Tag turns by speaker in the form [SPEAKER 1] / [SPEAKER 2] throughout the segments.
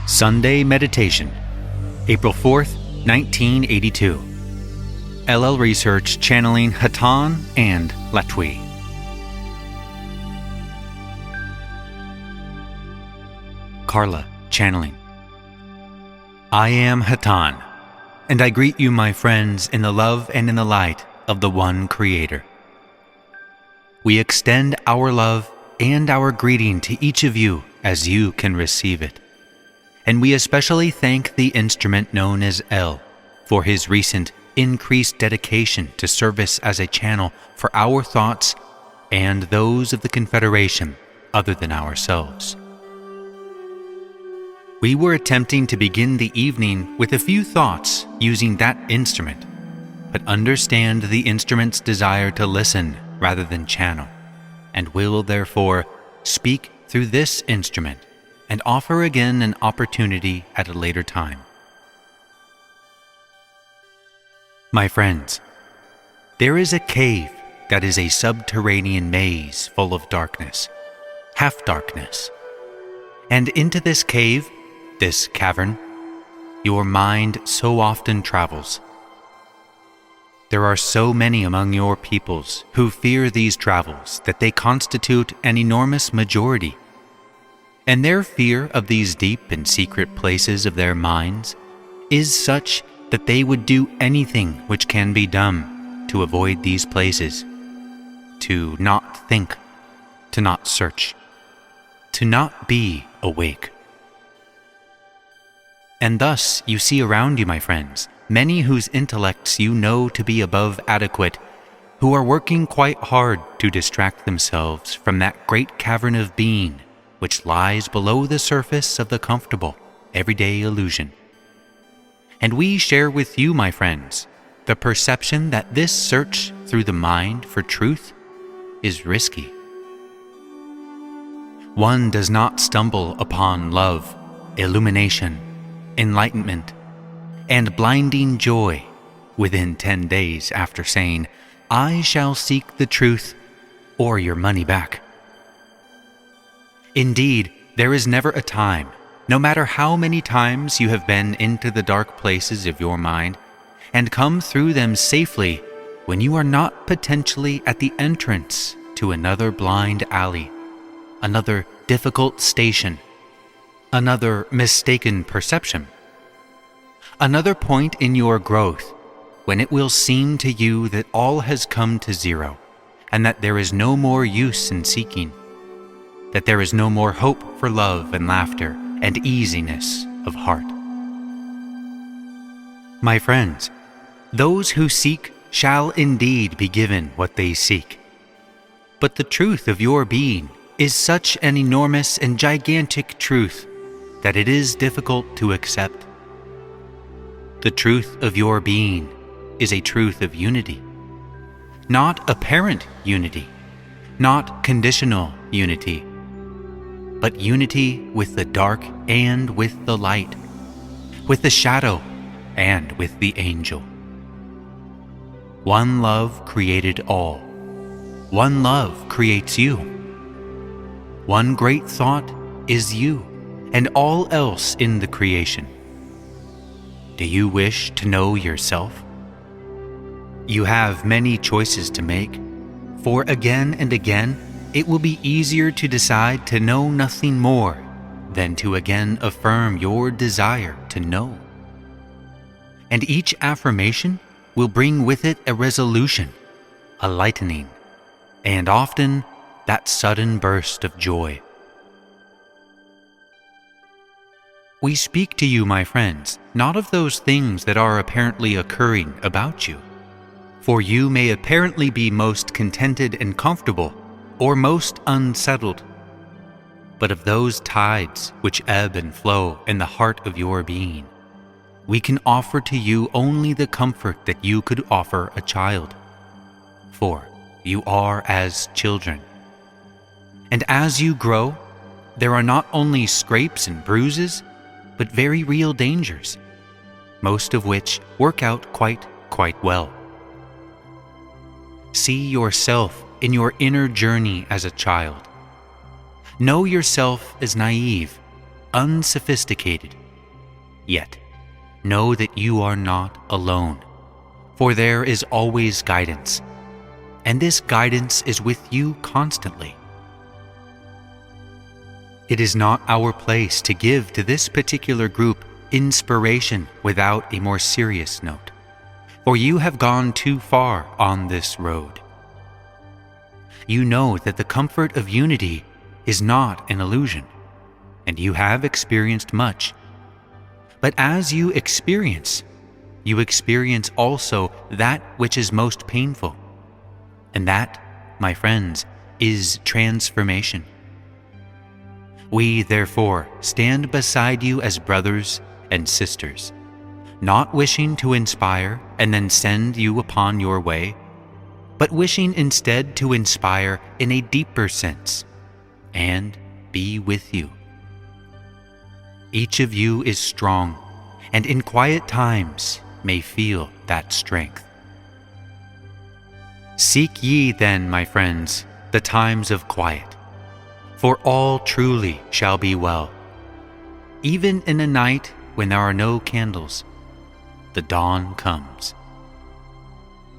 [SPEAKER 1] Sunday Meditation, April 4th, 1982. LL Research channeling Hatonn and Latwii. Carla channeling. I am Hatonn, and I greet you, my friends, in the love and in the light of the one Creator. We extend our love and our greeting to each of you as you can receive it. And we especially thank the instrument known as L for his recent increased dedication to service as a channel for our thoughts and those of the Confederation other than ourselves. We were attempting to begin the evening with a few thoughts using that instrument, but understand the instrument's desire to listen rather than channel, and will therefore speak through this instrument and offer again an opportunity at a later time. My friends, there is a cave that is a subterranean maze full of darkness, half darkness. And into this cave, this cavern, your mind so often travels. There are so many among your peoples who fear these travels that they constitute an enormous majority. And their fear of these deep and secret places of their minds is such that they would do anything which can be done to avoid these places, to not think, to not search, to not be awake. And thus you see around you, my friends, many whose intellects you know to be above adequate, who are working quite hard to distract themselves from that great cavern of being which lies below the surface of the comfortable, everyday illusion. And we share with you, my friends, the perception that this search through the mind for truth is risky. One does not stumble upon love, illumination, enlightenment, and blinding joy within 10 days after saying, "I shall seek the truth or your money back." Indeed, there is never a time, no matter how many times you have been into the dark places of your mind and come through them safely, when you are not potentially at the entrance to another blind alley, another difficult station, another mistaken perception, another point in your growth when it will seem to you that all has come to zero and that there is no more use in seeking, that there is no more hope for love and laughter and easiness of heart. My friends, those who seek shall indeed be given what they seek. But the truth of your being is such an enormous and gigantic truth that it is difficult to accept. The truth of your being is a truth of unity, not apparent unity, not conditional unity, but unity with the dark and with the light, with the shadow and with the angel. One love created all. One love creates you. One great thought is you and all else in the creation. Do you wish to know yourself? You have many choices to make, for again and again it will be easier to decide to know nothing more than to again affirm your desire to know. And each affirmation will bring with it a resolution, a lightening, and often that sudden burst of joy. We speak to you, my friends, not of those things that are apparently occurring about you, for you may apparently be most contented and comfortable or most unsettled, but of those tides which ebb and flow in the heart of your being. We can offer to you only the comfort that you could offer a child, for you are as children. And as you grow, there are not only scrapes and bruises, but very real dangers, most of which work out quite well. See yourself in your inner journey as a child. Know yourself as naive, unsophisticated. Yet, know that you are not alone, for there is always guidance, and this guidance is with you constantly. It is not our place to give to this particular group inspiration without a more serious note, for you have gone too far on this road. You know that the comfort of unity is not an illusion, and you have experienced much. But as you experience also that which is most painful, and that, my friends, is transformation. We, therefore, stand beside you as brothers and sisters, not wishing to inspire and then send you upon your way, but wishing instead to inspire in a deeper sense and be with you. Each of you is strong, and in quiet times may feel that strength. Seek ye then, my friends, the times of quiet, for all truly shall be well. Even in a night when there are no candles, the dawn comes.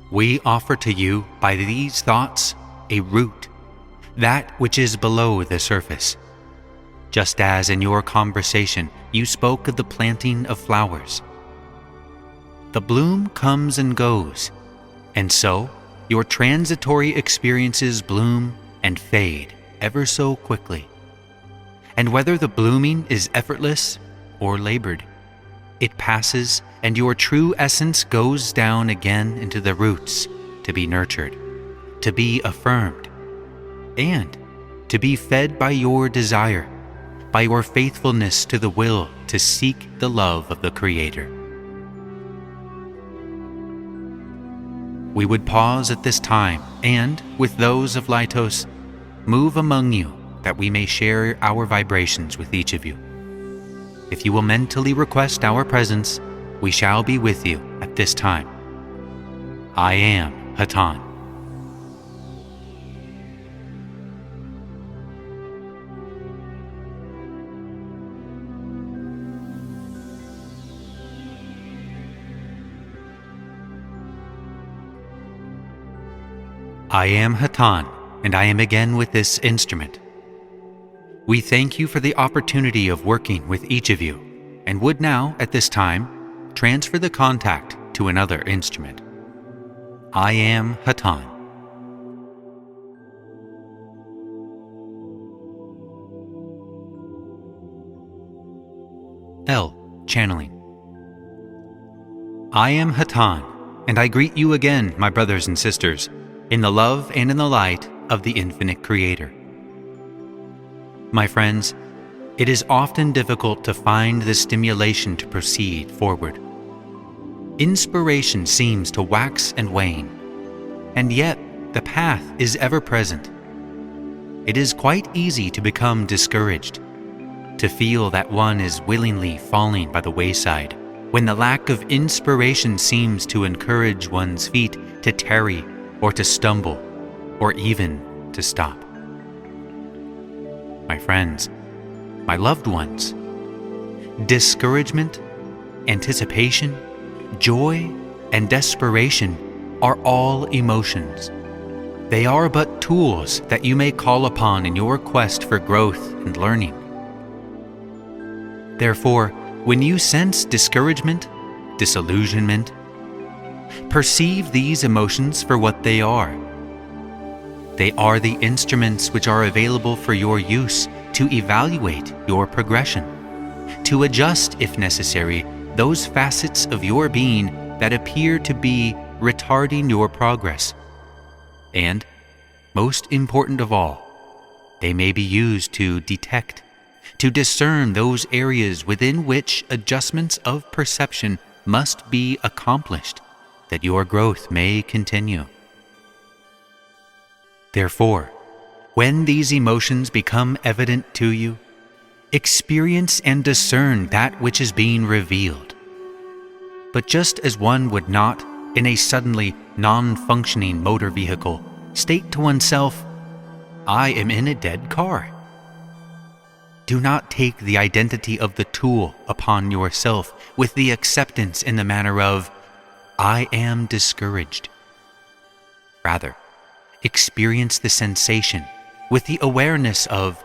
[SPEAKER 1] We offer to you by these thoughts a root, that which is below the surface. Just as in your conversation you spoke of the planting of flowers. The bloom comes and goes, and so your transitory experiences bloom and fade ever so quickly. And whether the blooming is effortless or labored, it passes and your true essence goes down again into the roots to be nurtured, to be affirmed, and to be fed by your desire, by your faithfulness to the will to seek the love of the Creator. We would pause at this time and, with those of Laitos, move among you that we may share our vibrations with each of you. If you will mentally request our presence, we shall be with you at this time. I am Hatonn. I am Hatonn, and I am again with this instrument. We thank you for the opportunity of working with each of you, and would now, at this time, transfer the contact to another instrument. I am Hatonn. L. Channeling. I am Hatonn, and I greet you again, my brothers and sisters, in the love and in the light of the infinite Creator. My friends, it is often difficult to find the stimulation to proceed forward. Inspiration seems to wax and wane, and yet the path is ever present. It is quite easy to become discouraged, to feel that one is willingly falling by the wayside, when the lack of inspiration seems to encourage one's feet to tarry or to stumble, or even to stop. My friends, my loved ones, discouragement, anticipation, joy, and desperation are all emotions. They are but tools that you may call upon in your quest for growth and learning. Therefore, when you sense discouragement, disillusionment, perceive these emotions for what they are. They are the instruments which are available for your use to evaluate your progression, to adjust, if necessary, those facets of your being that appear to be retarding your progress. And, most important of all, they may be used to detect, to discern those areas within which adjustments of perception must be accomplished, that your growth may continue. Therefore, when these emotions become evident to you, experience and discern that which is being revealed. But just as one would not, in a suddenly non-functioning motor vehicle, state to oneself, "I am in a dead car," do not take the identity of the tool upon yourself with the acceptance in the manner of, I am discouraged. Rather, experience the sensation with the awareness of,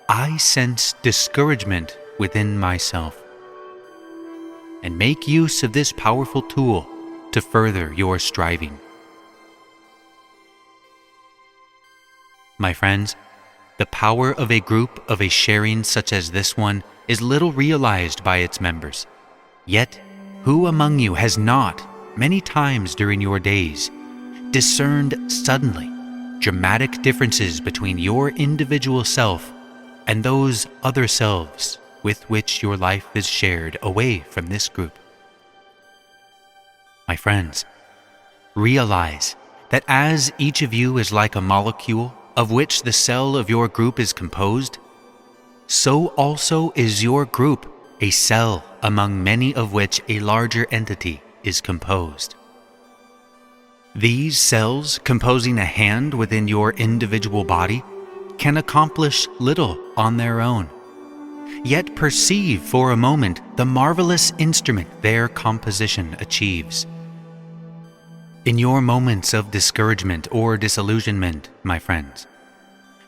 [SPEAKER 1] I sense discouragement within myself. And make use of this powerful tool to further your striving. My friends, the power of a group of a sharing such as this one is little realized by its members. Yet, who among you has not, many times during your days, discerned suddenly dramatic differences between your individual self and those other selves with which your life is shared away from this group? My friends, realize that as each of you is like a molecule of which the cell of your group is composed, so also is your group a cell among many of which a larger entity is composed. These cells composing a hand within your individual body can accomplish little on their own, yet perceive for a moment the marvelous instrument their composition achieves. In your moments of discouragement or disillusionment, my friends,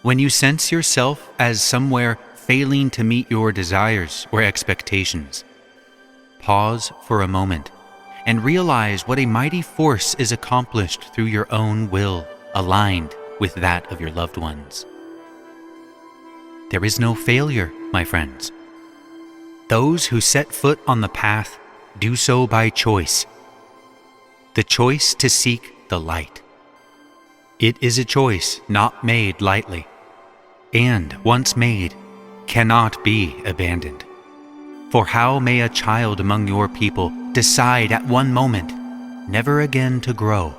[SPEAKER 1] when you sense yourself as somewhere failing to meet your desires or expectations, pause for a moment and realize what a mighty force is accomplished through your own will aligned with that of your loved ones. There is no failure, my friends. Those who set foot on the path do so by choice. The choice to seek the light. It is a choice not made lightly, and once made, cannot be abandoned. For how may a child among your people decide at one moment never again to grow,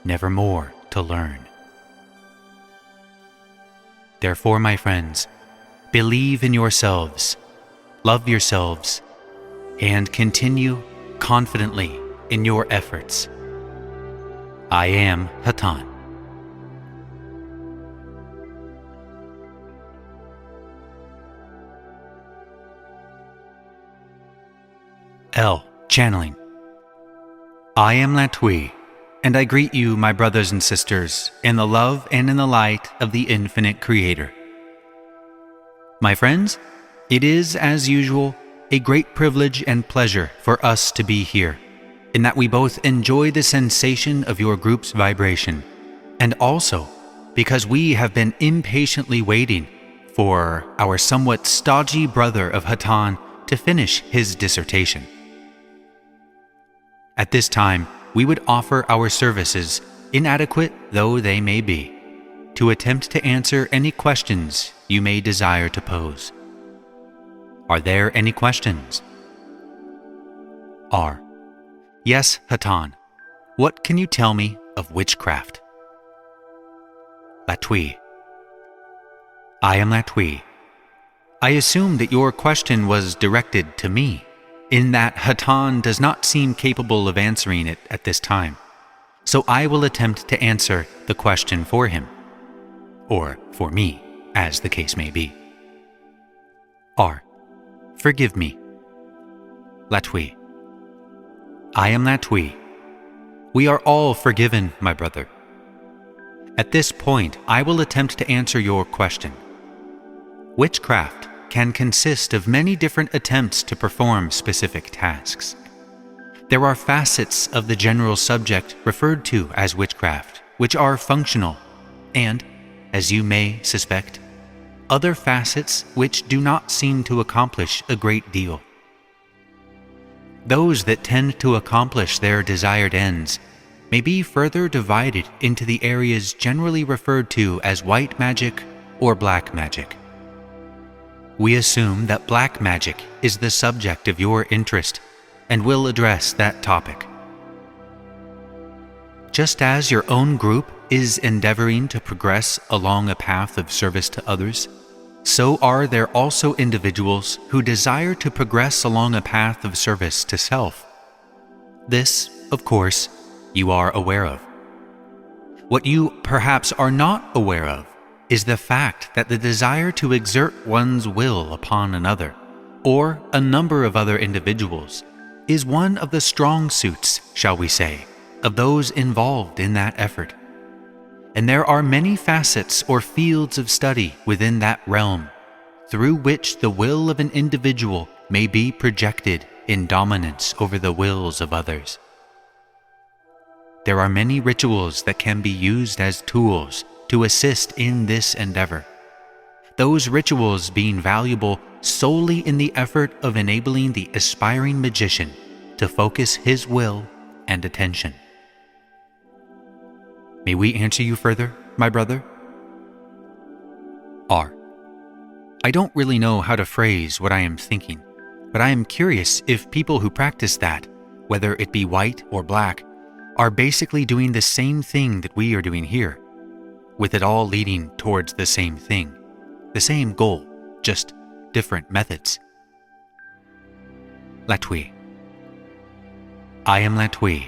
[SPEAKER 1] never more to learn? Therefore, my friends, believe in yourselves, love yourselves, and continue confidently in your efforts. I am Hatonn. L. Channeling. I am Latwii, and I greet you, my brothers and sisters, in the love and in the light of the infinite Creator. My friends, it is, as usual, a great privilege and pleasure for us to be here, in that we both enjoy the sensation of your group's vibration, and also because we have been impatiently waiting for our somewhat stodgy brother of Hatonn to finish his dissertation. At this time, we would offer our services, inadequate though they may be, to attempt to answer any questions you may desire to pose. Are there any questions? R. Yes, Hatonn. What can you tell me of witchcraft? Latwii. I am Latwii. I assume that your question was directed to me, in that Hatonn does not seem capable of answering it at this time, so I will attempt to answer the question for him, or for me, as the case may be. R. Forgive me. Latwii. I am Latwii. We are all forgiven, my brother. At this point, I will attempt to answer your question. Witchcraft can consist of many different attempts to perform specific tasks. There are facets of the general subject referred to as witchcraft, which are functional, and, as you may suspect, other facets which do not seem to accomplish a great deal. Those that tend to accomplish their desired ends may be further divided into the areas generally referred to as white magic or black magic. We assume that black magic is the subject of your interest and will address that topic. Just as your own group is endeavoring to progress along a path of service to others, so are there also individuals who desire to progress along a path of service to self. This, of course, you are aware of. What you perhaps are not aware of is the fact that the desire to exert one's will upon another, or a number of other individuals, is one of the strong suits, shall we say, of those involved in that effort. And there are many facets or fields of study within that realm through which the will of an individual may be projected in dominance over the wills of others. There are many rituals that can be used as tools to assist in this endeavor, those rituals being valuable solely in the effort of enabling the aspiring magician to focus his will and attention. May we answer you further, my brother? R. I don't really know how to phrase what I am thinking, but I am curious if people who practice that, whether it be white or black, are basically doing the same thing that we are doing here, with it all leading towards the same thing, the same goal, just different methods. Latwii. I am Latwii.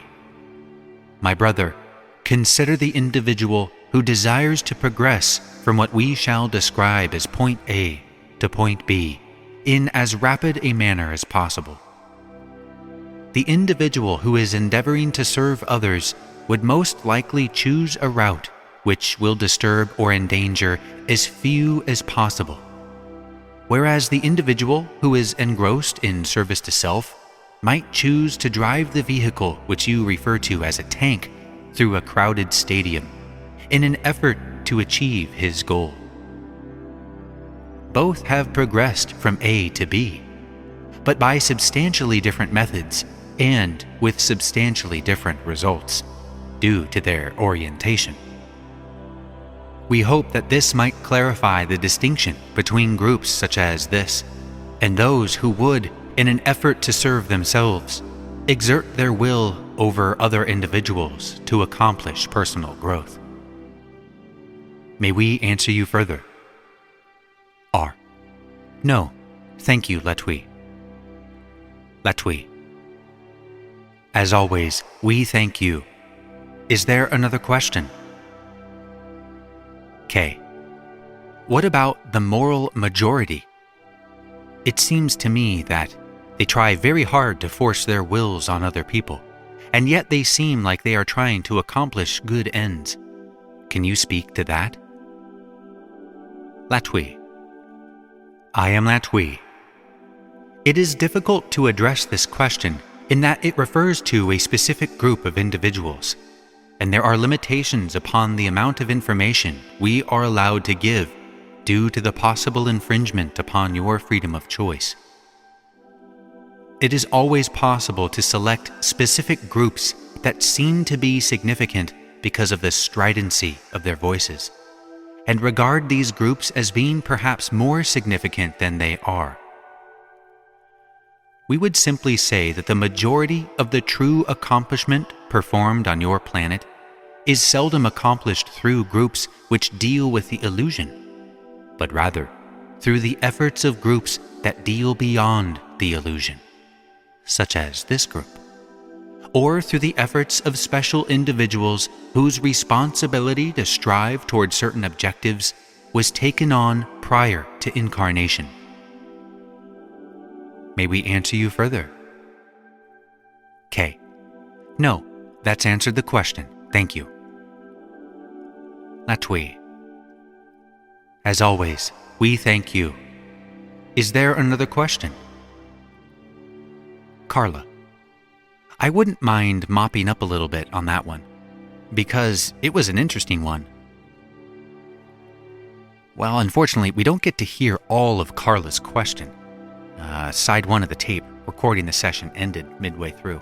[SPEAKER 1] My brother, consider the individual who desires to progress from what we shall describe as point A to point B in as rapid a manner as possible. The individual who is endeavoring to serve others would most likely choose a route which will disturb or endanger as few as possible, whereas the individual who is engrossed in service to self might choose to drive the vehicle which you refer to as a tank through a crowded stadium in an effort to achieve his goal. Both have progressed from A to B, but by substantially different methods and with substantially different results due to their orientation. We hope that this might clarify the distinction between groups such as this and those who would, in an effort to serve themselves, exert their will over other individuals to accomplish personal growth. May we answer you further? R. No, thank you, Latwii. Latwii. As always, we thank you. Is there another question? K. What about the moral majority? It seems to me that they try very hard to force their wills on other people, and yet they seem like they are trying to accomplish good ends. Can you speak to that? Latwii. I am Latwii. It is difficult to address this question in that it refers to a specific group of individuals, and there are limitations upon the amount of information we are allowed to give due to the possible infringement upon your freedom of choice. It is always possible to select specific groups that seem to be significant because of the stridency of their voices, and regard these groups as being perhaps more significant than they are. We would simply say that the majority of the true accomplishment performed on your planet is seldom accomplished through groups which deal with the illusion, but rather through the efforts of groups that deal beyond the illusion, such as this group, or through the efforts of special individuals whose responsibility to strive toward certain objectives was taken on prior to incarnation. May we answer you further? K. No, that's answered the question. Thank you. Latwii. As always, we thank you. Is there another question? Carla. I wouldn't mind mopping up a little bit on that one, because it was an interesting one. Well, unfortunately, we don't get to hear all of Carla's question. Side 1 of the tape, recording the session, ended midway through.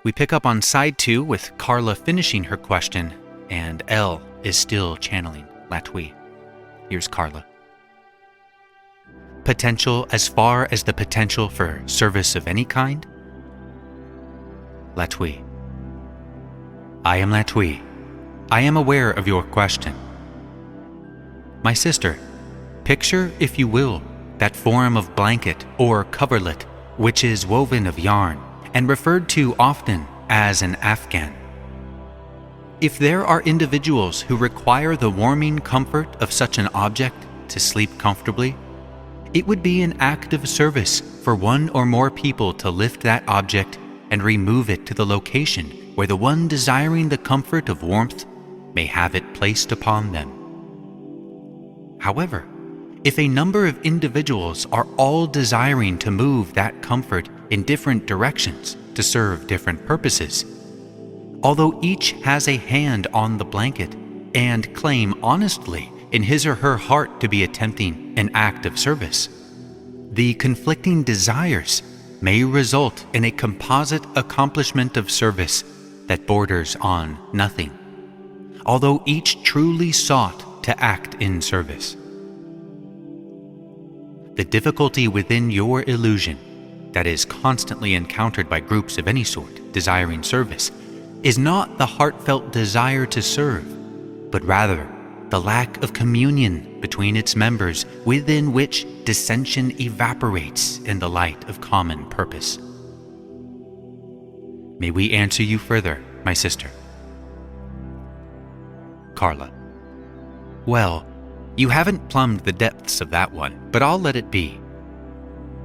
[SPEAKER 1] We pick up on side 2 with Carla finishing her question, and L is still channeling Latwii. Here's Carla. Potential as far as the potential for service of any kind? Latwii. I am Latwii. I am aware of your question. My sister, picture, if you will, that form of blanket or coverlet which is woven of yarn and referred to often as an afghan. if there are individuals who require the warming comfort of such an object to sleep comfortably, it would be an act of service for one or more people to lift that object and remove it to the location where the one desiring the comfort of warmth may have it placed upon them. However, if a number of individuals are all desiring to move that comfort in different directions to serve different purposes, although each has a hand on the blanket and claim honestly in his or her heart to be attempting an act of service, the conflicting desires may result in a composite accomplishment of service that borders on nothing, although each truly sought to act in service. The difficulty within your illusion that is constantly encountered by groups of any sort desiring service is not the heartfelt desire to serve, but rather the lack of communion between its members, within which dissension evaporates in the light of common purpose. May we answer you further, my sister? Carla: well, you haven't plumbed the depths of that one, but I'll let it be.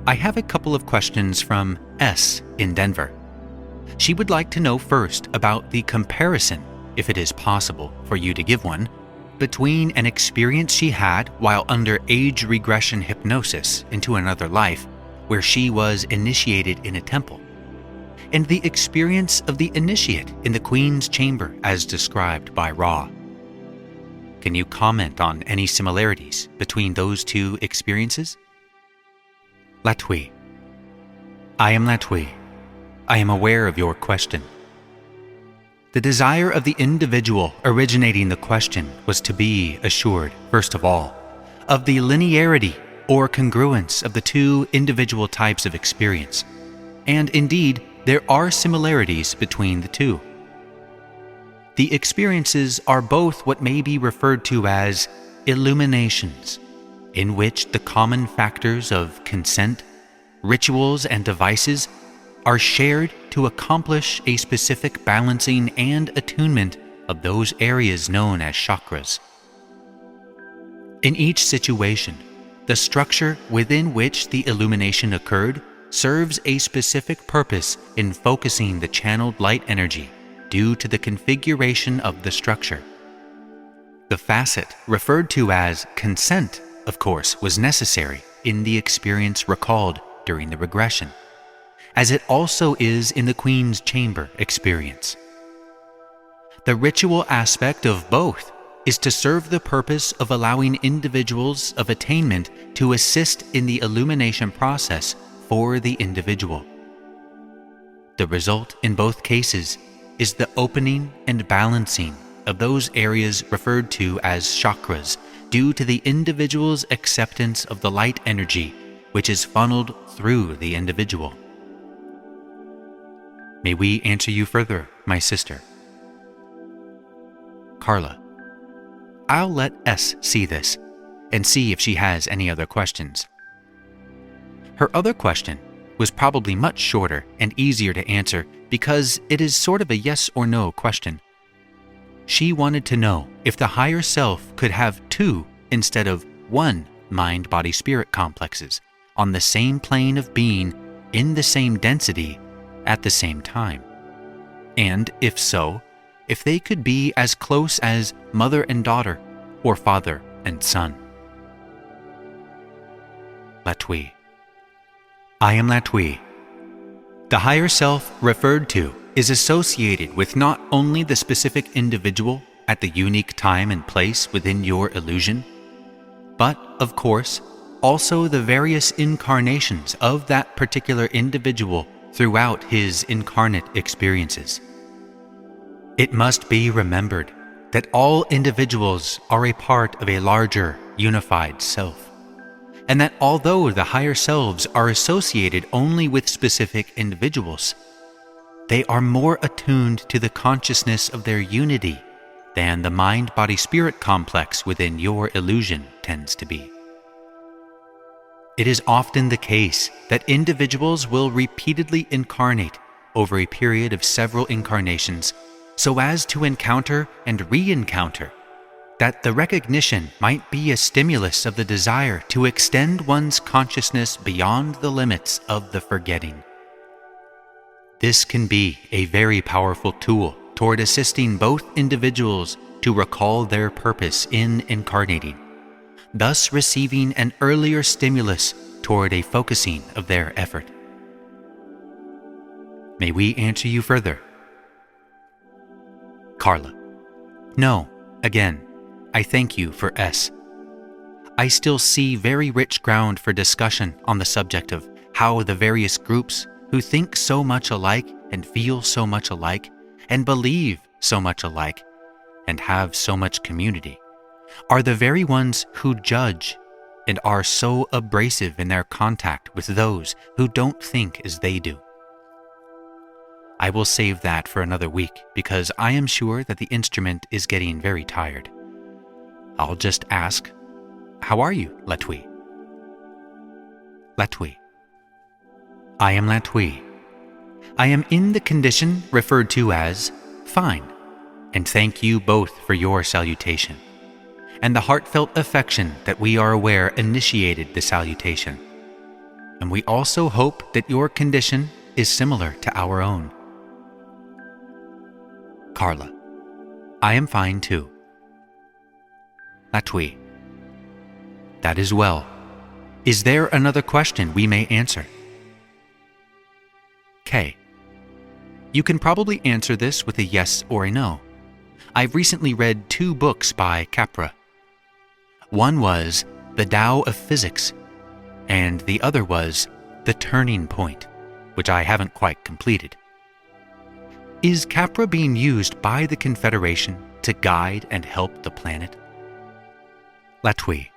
[SPEAKER 1] I have a couple of questions from S in Denver. She would like to know first about the comparison, if it is possible for you to give one, between an experience she had while under age-regression hypnosis into another life, where she was initiated in a temple, and the experience of the initiate in the Queen's chamber as described by Ra. Can you comment on any similarities between those two experiences? Latwii: I am Latwii. I am aware of your question. The desire of the individual originating the question was to be assured, first of all, of the linearity or congruence of the two individual types of experience, and indeed, there are similarities between the two. The experiences are both what may be referred to as illuminations, in which the common factors of consent, rituals, and devices are shared to accomplish a specific balancing and attunement of those areas known as chakras. In each situation, the structure within which the illumination occurred serves a specific purpose in focusing the channeled light energy due to the configuration of the structure. The facet referred to as consent, of course, was necessary in the experience recalled during the regression, as it also is in the Queen's Chamber experience. The ritual aspect of both is to serve the purpose of allowing individuals of attainment to assist in the illumination process for the individual. The result in both cases is the opening and balancing of those areas referred to as chakras due to the individual's acceptance of the light energy which is funneled through the individual. May we answer you further, my sister? Carla: I'll let S see this and see if she has any other questions. Her other question was probably much shorter and easier to answer because it is sort of a yes or no question. She wanted to know if the higher self could have two instead of one mind-body-spirit complexes on the same plane of being in the same density at the same time. And if so, if they could be as close as mother and daughter or father and son. Latwii: I am Latwii. The higher self referred to is associated with not only the specific individual at the unique time and place within your illusion, but, of course, also the various incarnations of that particular individual throughout his incarnate experiences. It must be remembered that all individuals are a part of a larger, unified self, and that although the higher selves are associated only with specific individuals, they are more attuned to the consciousness of their unity than the mind-body-spirit complex within your illusion tends to be. It is often the case that individuals will repeatedly incarnate over a period of several incarnations so as to encounter and re-encounter, that the recognition might be a stimulus of the desire to extend one's consciousness beyond the limits of the forgetting. This can be a very powerful tool toward assisting both individuals to recall their purpose in incarnating, thus receiving an earlier stimulus toward a focusing of their effort. May we answer you further? Carla: No, again, I thank you for S. I still see very rich ground for discussion on the subject of how the various groups who think so much alike and feel so much alike and believe so much alike and have so much community are the very ones who judge and are so abrasive in their contact with those who don't think as they do. I will save that for another week because I am sure that the instrument is getting very tired. I'll just ask, how are you, Latwii? Latwii: I am Latwii. I am in the condition referred to as fine, and thank you both for your salutation, and the heartfelt affection that we are aware initiated the salutation. And we also hope that your condition is similar to our own. Carla: I am fine too. Latwii: That is well. Is there another question we may answer? K: You can probably answer this with a yes or a no. I've recently read 2 books by Capra. One was The Tao of Physics, and the other was The Turning Point, which I haven't quite completed. Is Capra being used by the Confederation to guide and help the planet? Latwii: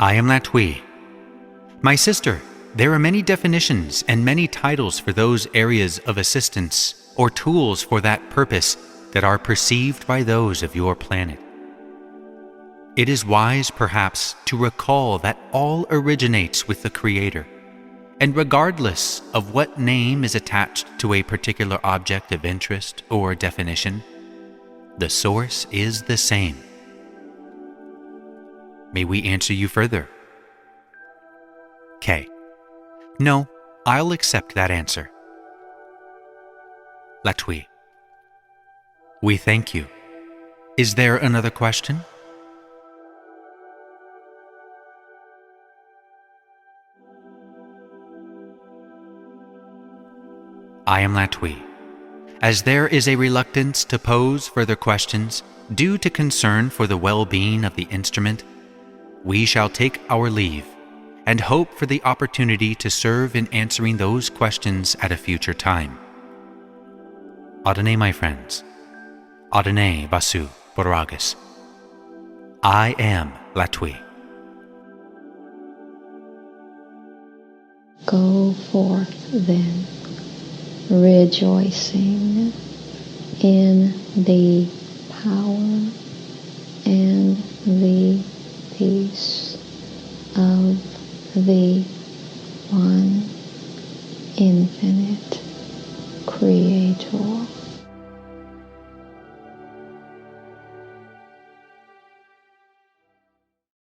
[SPEAKER 1] I am Latwii. My sister, there are many definitions and many titles for those areas of assistance or tools for that purpose that are perceived by those of your planet. It is wise, perhaps, to recall that all originates with the Creator, and regardless of what name is attached to a particular object of interest or definition, the source is the same. May we answer you further? K: No, I'll accept that answer. Latwii: We thank you. Is there another question? I am Latwii. As there is a reluctance to pose further questions due to concern for the well-being of the instrument, we shall take our leave and hope for the opportunity to serve in answering those questions at a future time. Adonai, my friends. Adonai Basu Boragas. I am Latwii.
[SPEAKER 2] Go forth then, rejoicing in the power and the peace of the one infinite Creator.